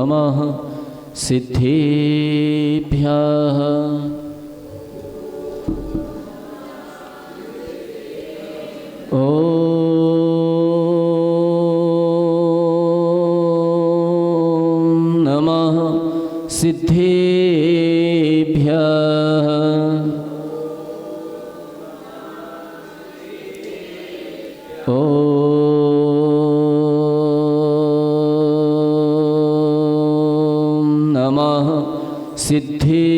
नमः सिद्धेभ्यः। ओम नमः सिद्धेभ्यः। ओम नमः सिद्धेभ्यः।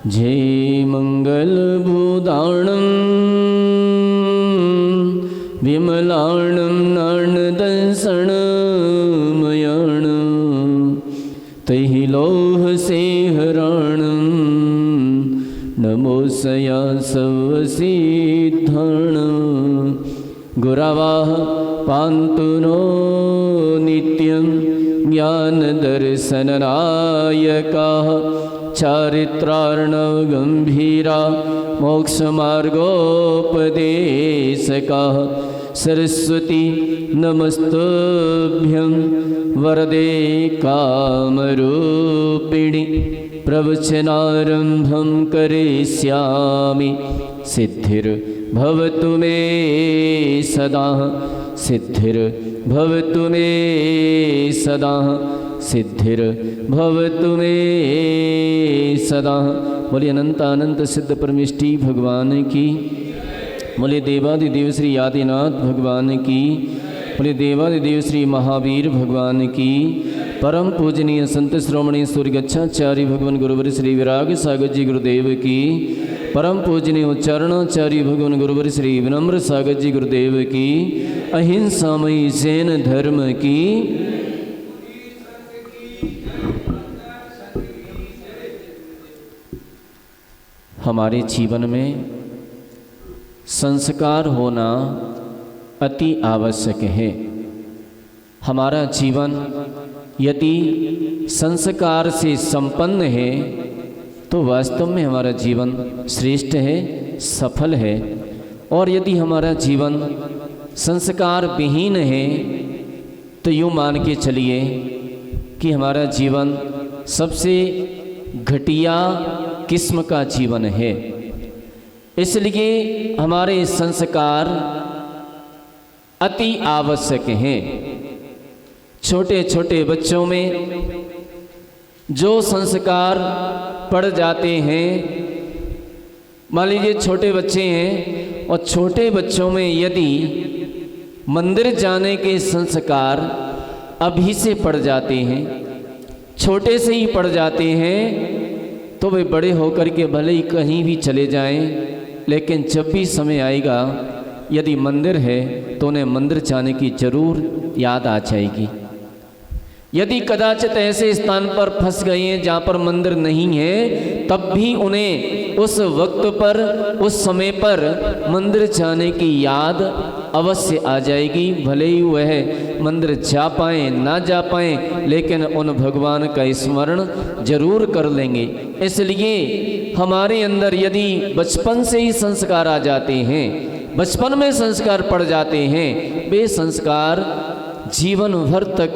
जय मंगलभूताणं विमलाणं नाणदर्शनमयाणं तैलोहसेहराणं नमोऽस्या सर्वसिद्धाणं गुरवः पान्तु नो नित्यं ज्ञानदर्शननायकाः चारित्रार्णवगम्भीरा मोक्षमार्गोपदेशकाः सरस्वती नमस्तुभ्यं वरदे कामरूपिणि प्रवचनारम्भं करिष्यामि सिद्धिर्भवतु मे सदा सिद्धिर्भवतु मे सदा सिद्धिर्भवतु मे सदा। बोलिए अनंतानंत सिद्ध परमेष्टि भगवान की। बोलिए देवादिदेव श्री आदिनाथ भगवान की। बोलिए देवादिदेव श्री महावीर भगवान की। परम पूजनीय संत श्रोमणी सूर्य गच्छाचार्य भगवान गुरुवर श्री विराग सागर जी गुरुदेव की। परम पूजनीय उच्चारणाचार्य भगवान गुरुवर श्री विनम्र सागर जी गुरुदेव की। अहिंसामयी जैन धर्म की। हमारे जीवन में संस्कार होना अति आवश्यक है। हमारा जीवन यदि संस्कार से संपन्न है तो वास्तव में हमारा जीवन श्रेष्ठ है, सफल है। और यदि हमारा जीवन संस्कार विहीन है तो यूँ मान के चलिए कि हमारा जीवन सबसे घटिया किस्म का जीवन है। इसलिए हमारे संस्कार अति आवश्यक हैं। छोटे छोटे बच्चों में जो संस्कार पड़ जाते हैं, मान लीजिए छोटे बच्चे हैं और छोटे बच्चों में यदि मंदिर जाने के संस्कार अभी से पड़ जाते हैं, छोटे से ही पड़ जाते हैं, तो वे बड़े होकर के भले ही कहीं भी चले जाएं, लेकिन जब भी समय आएगा यदि मंदिर है तो उन्हें मंदिर जाने की जरूर याद आ जाएगी। यदि कदाचित ऐसे स्थान पर फंस गए हैं जहाँ पर मंदिर नहीं है, तब भी उन्हें उस वक्त पर, उस समय पर मंदिर जाने की याद अवश्य आ जाएगी। भले ही वह मंदिर जा पाएँ ना जा पाएँ, लेकिन उन भगवान का स्मरण जरूर कर लेंगे। इसलिए हमारे अंदर यदि बचपन से ही संस्कार आ जाते हैं, बचपन में संस्कार पड़ जाते हैं, वे संस्कार जीवन भर तक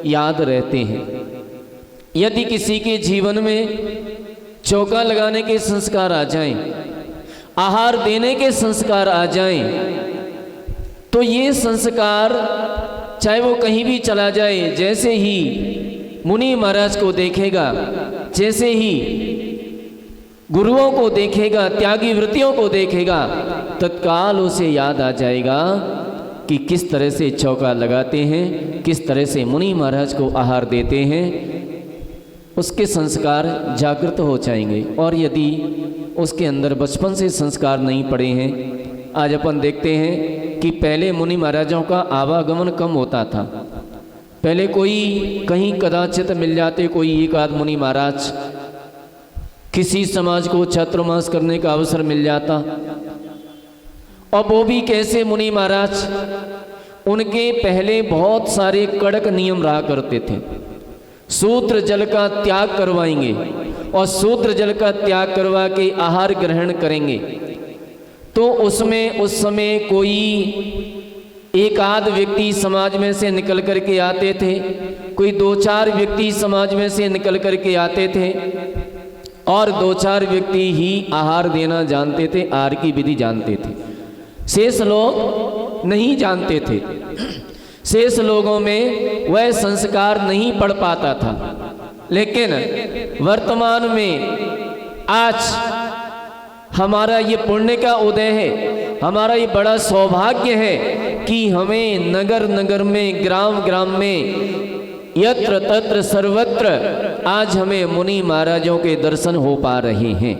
याद रहते हैं। यदि किसी के जीवन में चौका लगाने के संस्कार आ जाएं, आहार देने के संस्कार आ जाएं, तो ये संस्कार चाहे वो कहीं भी चला जाए, जैसे ही मुनि महाराज को देखेगा, जैसे ही गुरुओं को देखेगा, त्यागी वृत्तियों को देखेगा, तत्काल उसे याद आ जाएगा कि किस तरह से चौका लगाते हैं, किस तरह से मुनि महाराज को आहार देते हैं। उसके संस्कार जागृत हो जाएंगे। और यदि उसके अंदर बचपन से संस्कार नहीं पड़े हैं, आज अपन देखते हैं कि पहले मुनि महाराजों का आवागमन कम होता था। पहले कोई कहीं कदाचित मिल जाते, कोई एक आध मुनि महाराज, किसी समाज को चातुर्मास करने का अवसर मिल जाता। और वो भी कैसे मुनि महाराज, उनके पहले बहुत सारे कड़क नियम रहा करते थे। सूत्र जल का त्याग करवाएंगे और सूत्र जल का त्याग करवा के आहार ग्रहण करेंगे। तो तो उसमें उस समय कोई एक आध व्यक्ति समाज में से निकल कर के आते थे, कोई दो चार व्यक्ति समाज में से निकल कर के आते थे, और दो चार व्यक्ति ही आहार देना जानते थे, आहार की विधि जानते थे। शेष लोग नहीं जानते थे। शेष लोगों में वह संस्कार नहीं पड़ पाता था। लेकिन वर्तमान में आज हमारा ये पुण्य का उदय है, हमारा ये बड़ा सौभाग्य है कि हमें नगर नगर में, ग्राम ग्राम में, यत्र तत्र सर्वत्र आज हमें मुनि महाराजों के दर्शन हो पा रहे हैं।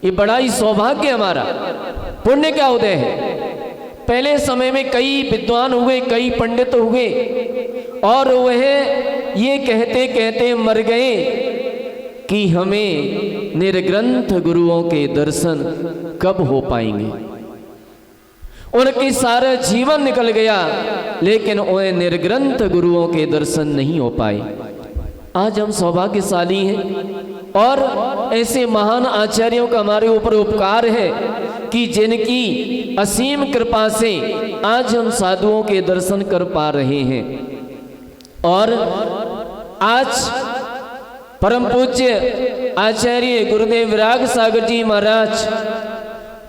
ये बड़ा ही सौभाग्य हमारा, पुण्य का उदय है। पहले समय में कई विद्वान हुए, कई पंडित हुए, और वह ये कहते कहते मर गए कि हमें निर्ग्रंथ गुरुओं के दर्शन कब हो पाएंगे। उनकी सारा जीवन निकल गया, लेकिन उन्हें निर्ग्रंथ गुरुओं के दर्शन नहीं हो पाए। आज हम सौभाग्यशाली हैं, और ऐसे महान आचार्यों का हमारे ऊपर उपकार है कि जिनकी असीम कृपा से आज हम साधुओं के दर्शन कर पा रहे हैं। और आज परम पूज्य आचार्य गुरुदेव विराग सागर जी महाराज,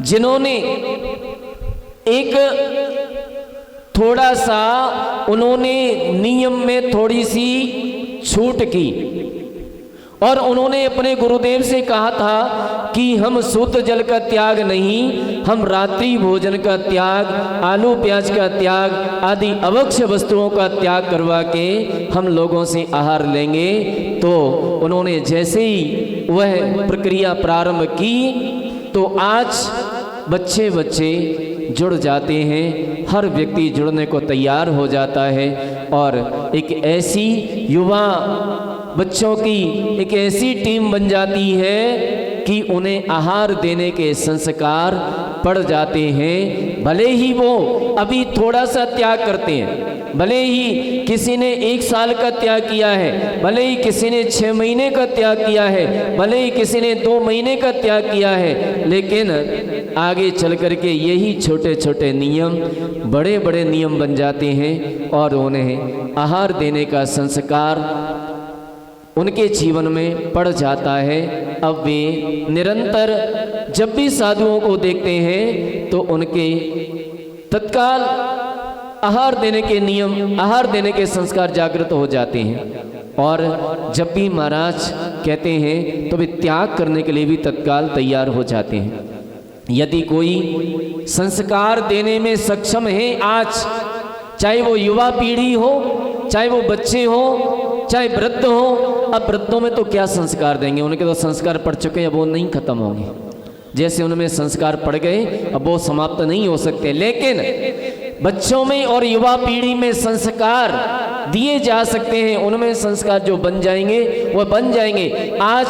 जिन्होंने एक थोड़ा सा उन्होंने नियम में थोड़ी सी छूट की, और उन्होंने अपने गुरुदेव से कहा था कि हम शुद्ध जल का त्याग नहीं, हम रात्रि भोजन का त्याग, आलू प्याज का त्याग आदि अवक्ष्य वस्तुओं का त्याग करवा के हम लोगों से आहार लेंगे। तो उन्होंने जैसे ही वह प्रक्रिया प्रारंभ की, तो आज बच्चे बच्चे जुड़ जाते हैं, हर व्यक्ति जुड़ने को तैयार हो जाता है, और एक ऐसी युवा बच्चों की एक ऐसी टीम बन जाती है कि उन्हें आहार देने के संस्कार पड़ जाते हैं। भले ही वो अभी थोड़ा सा त्याग करते हैं, भले ही किसी ने 1 साल का त्याग किया है, भले ही किसी ने 6 महीने का त्याग किया है, भले ही किसी ने 2 महीने का त्याग किया है, लेकिन आगे चल करके यही छोटे छोटे नियम बड़े बड़े नियम बन जाते हैं, और उन्हें आहार देने का संस्कार उनके जीवन में पड़ जाता है। अब वे निरंतर जब भी साधुओं को देखते हैं तो उनके तत्काल आहार देने के नियम, आहार देने के संस्कार जागृत हो जाते हैं, और जब भी महाराज कहते हैं तो वे त्याग करने के लिए भी तत्काल तैयार हो जाते हैं। यदि कोई संस्कार देने में सक्षम है आज, चाहे वो युवा पीढ़ी हो, चाहे वो बच्चे हो, चाहे वृद्ध हो। अब वृद्धों में तो क्या संस्कार देंगे, उनके तो संस्कार पड़ चुके हैं, अब वो नहीं खत्म होंगे। जैसे उनमें संस्कार पड़ गए, अब वो समाप्त नहीं हो सकते। लेकिन बच्चों में और युवा पीढ़ी में संस्कार दिए जा सकते हैं, उनमें संस्कार जो बन जाएंगे वह बन जाएंगे। आज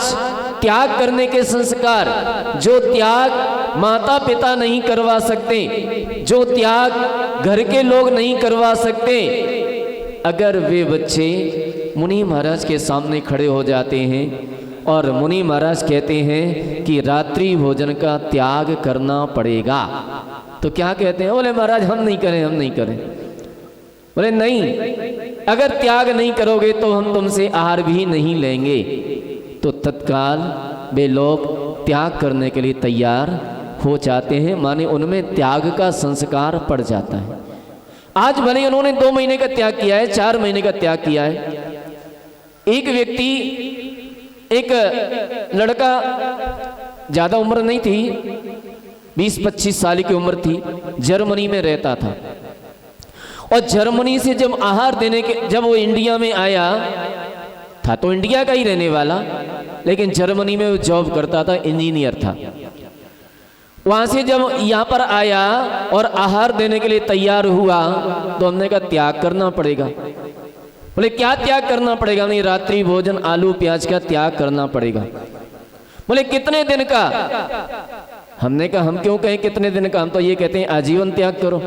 त्याग करने के संस्कार, जो त्याग माता पिता नहीं करवा सकते, जो त्याग घर के लोग नहीं करवा सकते, अगर वे बच्चे मुनि महाराज के सामने खड़े हो जाते हैं और मुनि महाराज कहते हैं कि रात्रि भोजन का त्याग करना पड़ेगा, तो क्या कहते हैं? बोले महाराज हम नहीं करें, हम नहीं करें। बोले नहीं, अगर त्याग नहीं करोगे तो हम तुमसे आहार भी नहीं लेंगे। तो तत्काल वे लोग त्याग करने के लिए तैयार हो जाते हैं, माने उनमें त्याग का संस्कार पड़ जाता है। आज भले उन्होंने 2 महीने का त्याग किया है, 4 महीने का त्याग किया है। एक व्यक्ति, एक लड़का, ज्यादा उम्र नहीं थी, 20-25 साल की उम्र थी, जर्मनी में रहता था। और जर्मनी से जब आहार देने के, जब वो इंडिया में आया था, तो इंडिया का ही रहने वाला, लेकिन जर्मनी में वो जॉब करता था, इंजीनियर था। वहां से जब यहाँ पर आया और आहार देने के लिए तैयार हुआ, तो हमने कहा त्याग करना पड़ेगा। बोले क्या त्याग करना पड़ेगा? नहीं, रात्रि भोजन आलू प्याज का त्याग करना पड़ेगा। बोले कितने दिन का? हमने कहा हम क्यों कहें कितने दिन का, हम तो ये कहते हैं आजीवन त्याग करो।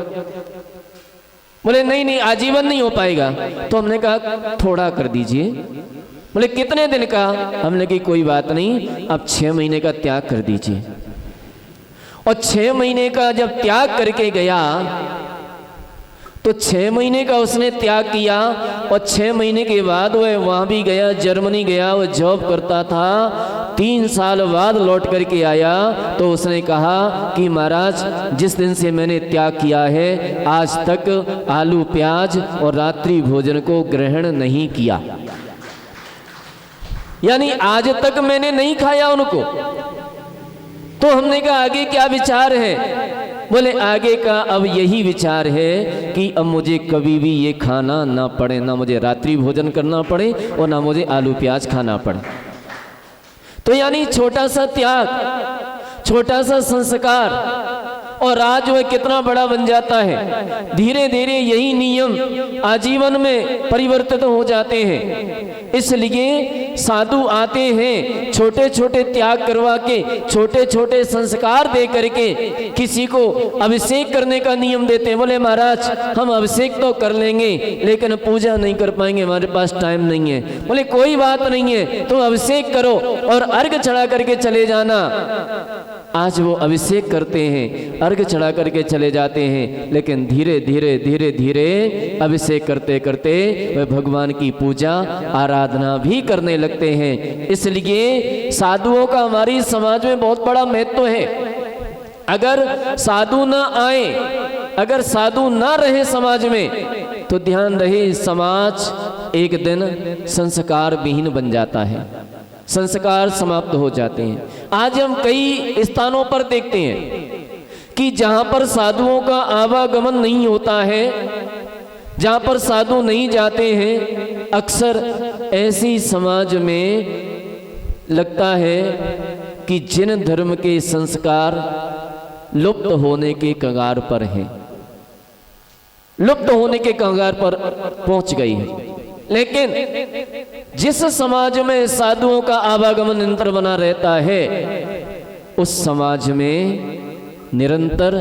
बोले नहीं नहीं, आजीवन नहीं हो पाएगा। तो हमने कहा थोड़ा कर दीजिए। बोले कितने दिन का? हमने कहा कोई बात नहीं, अब 6 महीने का त्याग कर दीजिए। और 6 महीने का जब त्याग करके गया तो 6 महीने का उसने त्याग किया और 6 महीने के बाद वह वहाँ भी गया, जर्मनी गया, वह जॉब करता था। 3 साल बाद लौट करके आया तो उसने कहा कि महाराज जिस दिन से मैंने त्याग किया है आज तक आलू प्याज और रात्रि भोजन को ग्रहण नहीं किया, यानी आज तक मैंने नहीं खाया उनको। तो हमने कहा आगे क्या विचार है? बोले आगे का अब यही विचार है कि अब मुझे कभी भी ये खाना ना पड़े, ना मुझे रात्रि भोजन करना पड़े और ना मुझे आलू प्याज खाना पड़े। तो यानी छोटा सा त्याग, छोटा सा संस्कार और आज वह कितना बड़ा बन जाता है। धीरे धीरे यही नियम आजीवन में परिवर्तित हो जाते हैं। इसलिए साधु आते हैं छोटे छोटे त्याग करवा के, छोटे छोटे संस्कार दे करके किसी को अभिषेक करने का नियम देते हैं। बोले महाराज हम अभिषेक तो कर लेंगे लेकिन पूजा नहीं कर पाएंगे, हमारे पास टाइम नहीं है। बोले कोई बात नहीं है, तुम अभिषेक करो और अर्घ चढ़ा करके चले जाना। आज वो अभिषेक करते हैं, अर्घ चढ़ा करके चले जाते हैं, लेकिन धीरे धीरे धीरे धीरे अभिषेक करते करते वे भगवान की पूजा आराधना भी करने लगते हैं। इसलिए साधुओं का हमारी समाज में बहुत बड़ा महत्व है। अगर साधु ना आए, अगर साधु ना रहे समाज में तो ध्यान रहे समाज एक दिन संस्कार विहीन बन जाता है, संस्कार समाप्त हो जाते हैं। आज हम कई स्थानों पर देखते हैं कि जहां पर साधुओं का आवागमन नहीं होता है, जहां पर साधु नहीं जाते हैं, अक्सर ऐसी समाज में लगता है कि जिन धर्म के संस्कार लुप्त होने के कगार पर हैं, लुप्त होने के कगार पर पहुंच गई है। लेकिन जिस समाज में साधुओं का आवागमन निरंतर बना रहता है उस समाज में निरंतर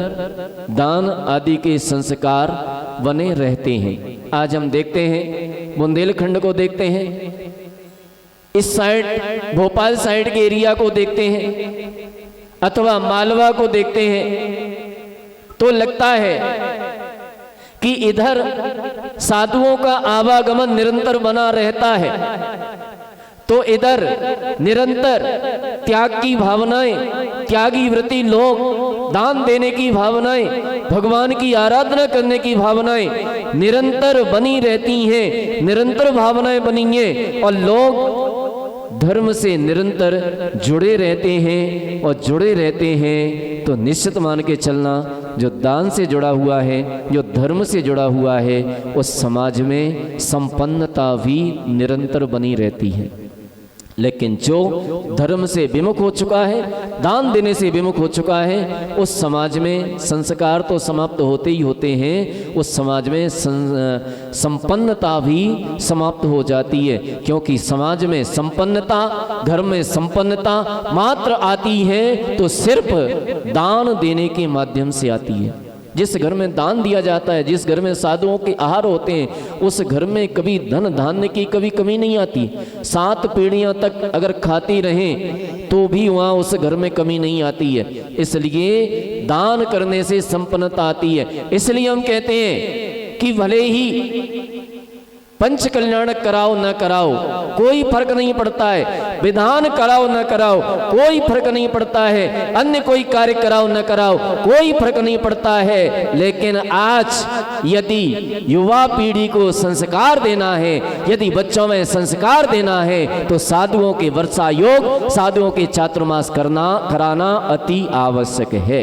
दान आदि के संस्कार बने रहते हैं। आज हम देखते हैं, बुंदेलखंड को देखते हैं, इस साइड भोपाल साइड के एरिया को देखते हैं अथवा मालवा को देखते हैं तो लगता है कि इधर साधुओं का आवागमन निरंतर बना रहता है, तो इधर निरंतर त्याग की भावनाएं, त्यागी वृत्ति लोग, दान देने की भावनाएं, भगवान की आराधना करने की भावनाएं निरंतर बनी रहती हैं, निरंतर भावनाएं बनी हैं और लोग धर्म से निरंतर जुड़े रहते हैं। और जुड़े रहते हैं तो निश्चित मान के चलना, जो दान से जुड़ा हुआ है, जो धर्म से जुड़ा हुआ है, उस समाज में संपन्नता भी निरंतर बनी रहती है। लेकिन जो धर्म से विमुख हो चुका है, दान देने से विमुख हो चुका है, उस समाज में संस्कार तो समाप्त होते ही होते हैं, उस समाज में संपन्नता भी समाप्त हो जाती है। क्योंकि समाज में संपन्नता, घर में संपन्नता मात्र आती है तो सिर्फ दान देने के माध्यम से आती है। जिस घर में दान दिया जाता है, जिस घर में साधुओं के आहार होते हैं, उस घर में कभी धन धान्य की कभी कमी नहीं आती। 7 पीढ़ियां तक अगर खाती रहें तो भी वहाँ उस घर में कमी नहीं आती है। इसलिए दान करने से संपन्नता आती है। इसलिए हम कहते हैं कि भले ही पंच कल्याण कराओ न कराओ कोई फर्क नहीं पड़ता है, विधान कराओ न कराओ कोई फर्क नहीं पड़ता है, अन्य कोई कार्य कराओ न कराओ कोई फर्क नहीं पड़ता है। लेकिन आज यदि युवा पीढ़ी को संस्कार देना है, यदि बच्चों में संस्कार देना है तो साधुओं के वर्षा योग, साधुओं के चातुर्मास कराना अति आवश्यक है।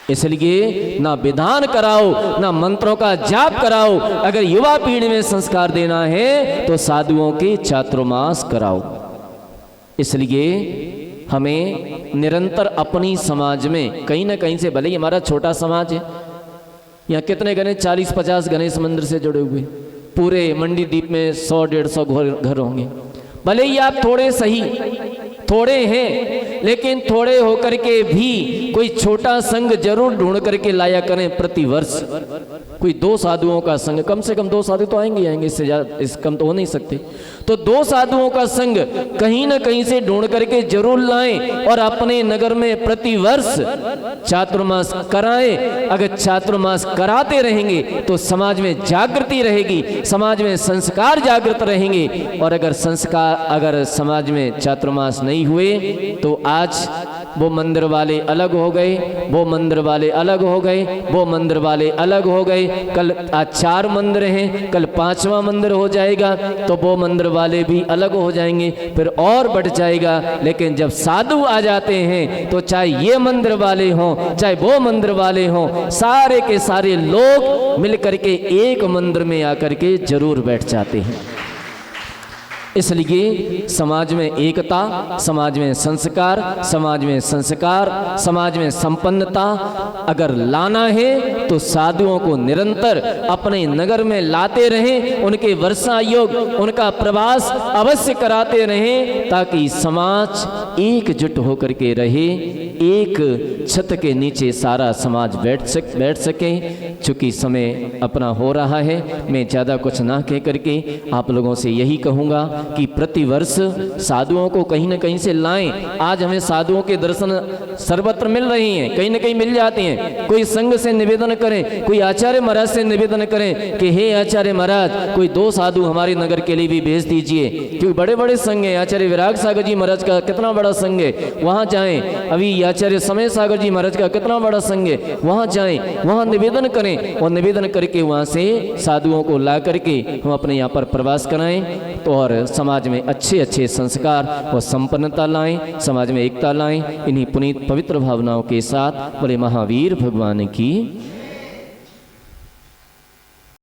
इसलिए ना विधान कराओ, ना मंत्रों का जाप कराओ, अगर युवा पीढ़ी में संस्कार देना है तो साधुओं के चातुर्मास कराओ। इसलिए हमें निरंतर अपनी समाज में कहीं ना कहीं से, भले ही हमारा छोटा समाज है, यहाँ कितने गणेश, 40-50 गणेश मंदिर से जुड़े हुए, पूरे मंडी द्वीप में 100-150 घर होंगे, भले ही आप थोड़े सही थोड़े हैं, लेकिन थोड़े होकर के भी कोई छोटा संघ जरूर ढूंढ करके लाया करें प्रति वर्ष। कोई 2 साधुओं का संघ, कम से कम 2 साधु तो आएंगे आएंगे, इससे ज्यादा इस कम तो हो नहीं सकते। तो 2 साधुओं का संघ कहीं ना कहीं से ढूंढ करके जरूर लाएं और अपने नगर में प्रति वर्ष चातुर्मास कराएं। अगर चातुर्मास कराते रहेंगे तो समाज में जागृति रहेगी, समाज में संस्कार जागृत रहेंगे। और अगर समाज में चातुर्मास नहीं हुए तो आज वो मंदिर वाले अलग हो गए, वो मंदिर वाले अलग हो गए, वो मंदिर वाले अलग हो गए। कल आज 4 मंदिर हैं, कल 5वां मंदिर हो जाएगा तो वो मंदिर वाले भी अलग हो जाएंगे, फिर और बढ़ जाएगा। लेकिन जब साधु आ जाते हैं तो चाहे ये मंदिर वाले हों चाहे वो मंदिर वाले हों, सारे के सारे लोग मिल करके एक मंदिर में आकर के जरूर बैठ जाते हैं। इसलिए समाज में एकता, समाज में संस्कार, समाज में संस्कार, समाज में संपन्नता अगर लाना है तो साधुओं को निरंतर अपने नगर में लाते रहें, उनके वर्षा योग, उनका प्रवास अवश्य कराते रहें, ताकि समाज एकजुट होकर के रहे, एक छत के नीचे सारा समाज बैठ सके। चूँकि समय अपना हो रहा है, मैं ज़्यादा कुछ ना कह करके आप लोगों से यही कहूँगा कि प्रतिवर्ष साधुओं को कहीं न कहीं से लाएं। आज हमें साधुओं के दर्शन सर्वत्र मिल रही हैं, कहीं न कहीं मिल जाते हैं। कोई संघ से निवेदन करें, कोई आचार्य महाराज से निवेदन करें कि हे आचार्य महाराज, कोई 2 साधु हमारे नगर के लिए भी भेज दीजिए, क्योंकि बड़े बड़े संघ हैं। आचार्य विराग सागर जी महाराज का कितना बड़ा संघ है, वहाँ जाएं। अभी आचार्य समय सागर जी महाराज का कितना बड़ा संघ है, वहाँ जाएं, वहाँ निवेदन करें और निवेदन करके वहाँ से साधुओं को ला करके हम अपने यहाँ पर प्रवास कराएं, तो और समाज में अच्छे अच्छे संस्कार और संपन्नता लाएं, समाज में एकता लाएं। इन्हीं पुनीत पवित्र भावनाओं के साथ बोले महावीर भगवान की